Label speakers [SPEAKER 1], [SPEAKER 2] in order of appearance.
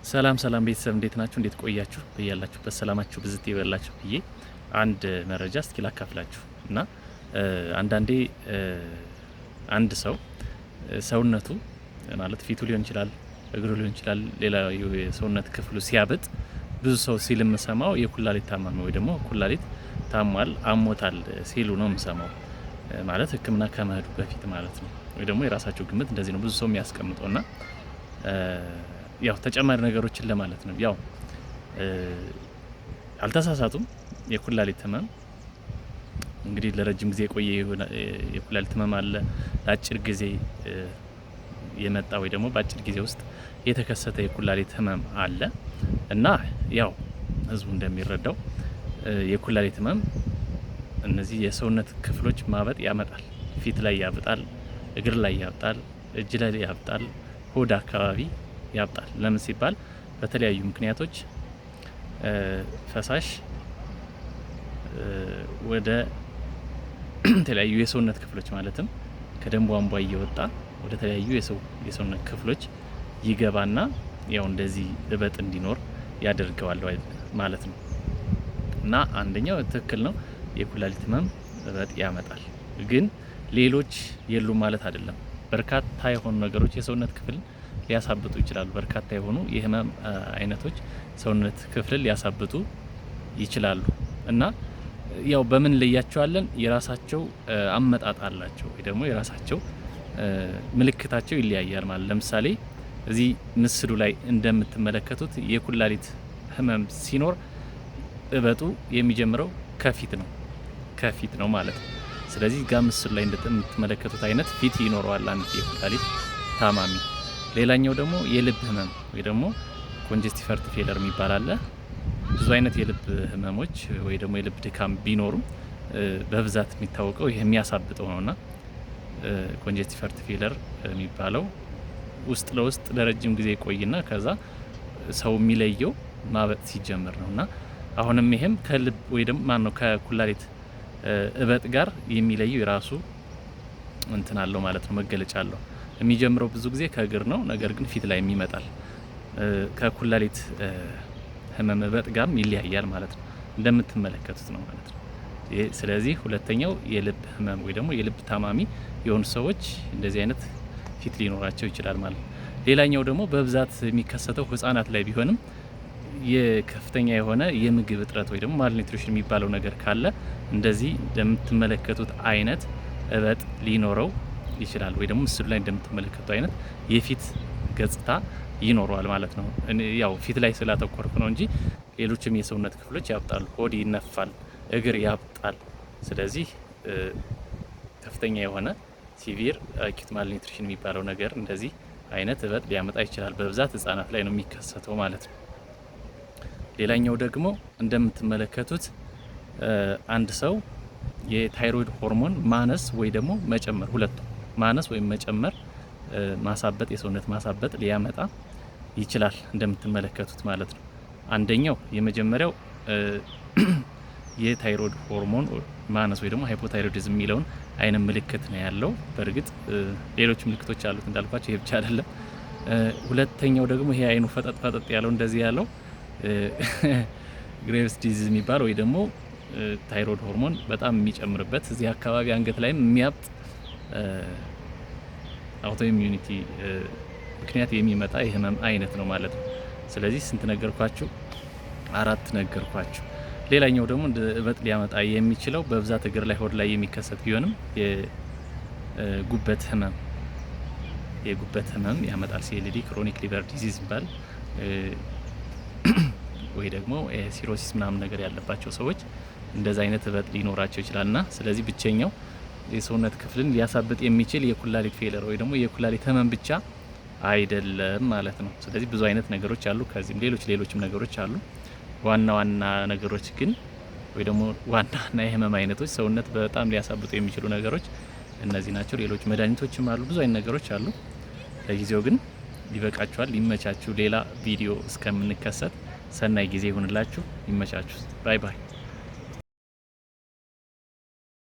[SPEAKER 1] ሰላም ቤተሰብ እንዴት ናችሁ? እንዴት ቆያችሁ? በያላችሁበት ሰላማችሁ ብዝት ይበላችሁ ብዬ አንድ መረጃ እስኪ ላካፍላችሁ እና አንዳንዴ አንድ ሰው ሰውነቱ ማለት ፊቱ ሊሆን ይችላል፣ እግሩ ሊሆን ይችላል፣ ሌላ የሰውነት ክፍሉ ሲያብጥ ብዙ ሰው ሲል የምሰማው የኩላሊት ታማሚ ወይ ደግሞ ኩላሊት ታሟል አሞታል ሲሉ ነው የምሰማው። ማለት ሕክምና ከመሄዱ በፊት ማለት ነው። ወይ ደግሞ የራሳቸው ግምት እንደዚህ ነው ብዙ ሰው የሚያስቀምጠውና ያው ተጨማሪ ነገሮችን ለማለት ነው። ያው አልተሳሳቱም። የኩላሊት ህመም እንግዲህ ለረጅም ጊዜ የቆየ የኩላሊት ህመም አለ። ለአጭር ጊዜ የመጣ ወይ ደግሞ በአጭር ጊዜ ውስጥ የተከሰተ የኩላሊት ህመም አለ እና ያው ህዝቡ እንደሚረዳው የኩላሊት ህመም እነዚህ የሰውነት ክፍሎች ማበጥ ያመጣል። ፊት ላይ ያብጣል፣ እግር ላይ ያብጣል፣ እጅ ላይ ያብጣል፣ ሆድ አካባቢ ያብጣል። ለምን ሲባል በተለያዩ ምክንያቶች ፈሳሽ ወደ ተለያዩ የሰውነት ክፍሎች ማለትም ከደም ቧንቧ እየወጣ ወደ ተለያዩ የሰውነት ክፍሎች ይገባና ያው እንደዚህ እበጥ እንዲኖር ያደርገዋል ማለት ነው። እና አንደኛው ትክክል ነው፣ የኩላሊት ህመም እበጥ ያመጣል። ግን ሌሎች የሉም ማለት አይደለም። በርካታ የሆኑ ነገሮች የሰውነት ክፍል ሊያሳብጡ ይችላሉ። በርካታ የሆኑ የህመም አይነቶች ሰውነት ክፍልን ሊያሳብጡ ይችላሉ እና ያው በምን ለያቸዋለን? የራሳቸው አመጣጥ አላቸው ወይ ደግሞ የራሳቸው ምልክታቸው ይለያያል ማለት። ለምሳሌ እዚህ ምስሉ ላይ እንደምትመለከቱት የኩላሊት ህመም ሲኖር እበጡ የሚጀምረው ከፊት ነው ማለት ነው። ስለዚህ ጋር ምስሉ ላይ እንደምትመለከቱት አይነት ፊት ይኖረዋል አንድ የኩላሊት ታማሚ። ሌላኛው ደግሞ የልብ ህመም ወይ ደግሞ ኮንጀስቲቭ ሃርት ፌለር የሚባል አለ። ብዙ አይነት የልብ ህመሞች ወይ ደግሞ የልብ ድካም ቢኖሩም በብዛት የሚታወቀው ይሄ የሚያሳብጠው ነውና ኮንጀስቲቭ ሃርት ፌለር የሚባለው ውስጥ ለውስጥ ለረጅም ጊዜ ቆይና ከዛ ሰው የሚለየው ማበጥ ሲጀምር ነውና አሁንም ይሄም ከልብ ወይ ደግሞ ከኩላሊት እበጥ ጋር የሚለየው የራሱ እንትን አለው ማለት ነው፣ መገለጫ አለው። የሚጀምረው ብዙ ጊዜ ከእግር ነው፣ ነገር ግን ፊት ላይ የሚመጣል ከኩላሊት ህመም እበጥ ጋርም ይለያያል ማለት ነው። እንደምትመለከቱት ነው ማለት ነው። ስለዚህ ሁለተኛው የልብ ህመም ወይ ደግሞ የልብ ታማሚ የሆኑ ሰዎች እንደዚህ አይነት ፊት ሊኖራቸው ይችላል ማለት ነው። ሌላኛው ደግሞ በብዛት የሚከሰተው ህጻናት ላይ ቢሆንም የከፍተኛ የሆነ የምግብ እጥረት ወይ ደግሞ ማልኒትሪሽን የሚባለው ነገር ካለ እንደዚህ እንደምትመለከቱት አይነት እበጥ ሊኖረው ይችላል ወይ ደግሞ ምስሉ ላይ እንደምትመለከቱት አይነት የፊት ገጽታ ይኖረዋል ማለት ነው። ያው ፊት ላይ ስላተኮርኩ ነው እንጂ ሌሎችም የሰውነት ክፍሎች ያብጣሉ። ሆድ ይነፋል፣ እግር ያብጣል። ስለዚህ ከፍተኛ የሆነ ሲቪር አኪዩት ማልኒትሪሽን የሚባለው ነገር እንደዚህ አይነት እበጥ ሊያመጣ ይችላል። በብዛት ህጻናት ላይ ነው የሚከሰተው ማለት ነው። ሌላኛው ደግሞ እንደምትመለከቱት አንድ ሰው የታይሮይድ ሆርሞን ማነስ ወይ ደግሞ መጨመር፣ ሁለቱም ማነስ ወይም መጨመር ማሳበጥ፣ የሰውነት ማሳበጥ ሊያመጣ ይችላል እንደምትመለከቱት ማለት ነው። አንደኛው የመጀመሪያው የታይሮይድ ሆርሞን ማነስ ወይ ደግሞ ሃይፖታይሮይዲዝም የሚለውን አይነት ምልክት ነው ያለው። በእርግጥ ሌሎች ምልክቶች አሉት እንዳልኳቸው፣ ይሄ ብቻ አይደለም። ሁለተኛው ደግሞ ይሄ አይኑ ፈጠጥ ያለው እንደዚህ ያለው ግሬቭስ ዲዚዝ የሚባል ወይ ደግሞ ታይሮይድ ሆርሞን በጣም የሚጨምርበት እዚህ አካባቢ አንገት ላይም የሚያብጥ አውቶ ኢሚዩኒቲ ምክንያት የሚመጣ የህመም አይነት ነው ማለት ነው። ስለዚህ ስንት ነገርኳችሁ? 4 ነገርኳችሁ። ሌላኛው ደግሞ እበጥ ሊያመጣ የሚችለው በብዛት እግር ላይ ሆድ ላይ የሚከሰት ቢሆንም የጉበት ህመም ያመጣል። ሲኤልዲ ክሮኒክ ሊቨር ዲዚዝ ይባል ወይ ደግሞ ሲሮሲስ ምናምን ነገር ያለባቸው ሰዎች እንደዛ አይነት እበጥ ሊኖራቸው ይችላልና ስለዚህ ብቸኛው የሰውነት ክፍልን ሊያሳብጥ የሚችል የኩላሊት ፌለር ወይ ደግሞ የኩላሊት ህመም ብቻ አይደለም ማለት ነው። ስለዚህ ብዙ አይነት ነገሮች አሉ፣ ከዚህም ሌሎችም ነገሮች አሉ። ዋና ነገሮች ግን ወይ ደግሞ ዋና የህመም አይነቶች ሰውነት በጣም ሊያሳብጡ የሚችሉ ነገሮች እነዚህ ናቸው። ሌሎች መድኃኒቶችም አሉ፣ ብዙ አይነት ነገሮች አሉ። ለጊዜው ግን ይበቃችኋል። ይመቻችሁ። ሌላ ቪዲዮ እስከምንከሰት ሰናይ ጊዜ ይሁንላችሁ። ይመቻችሁ። ባይ ባይ።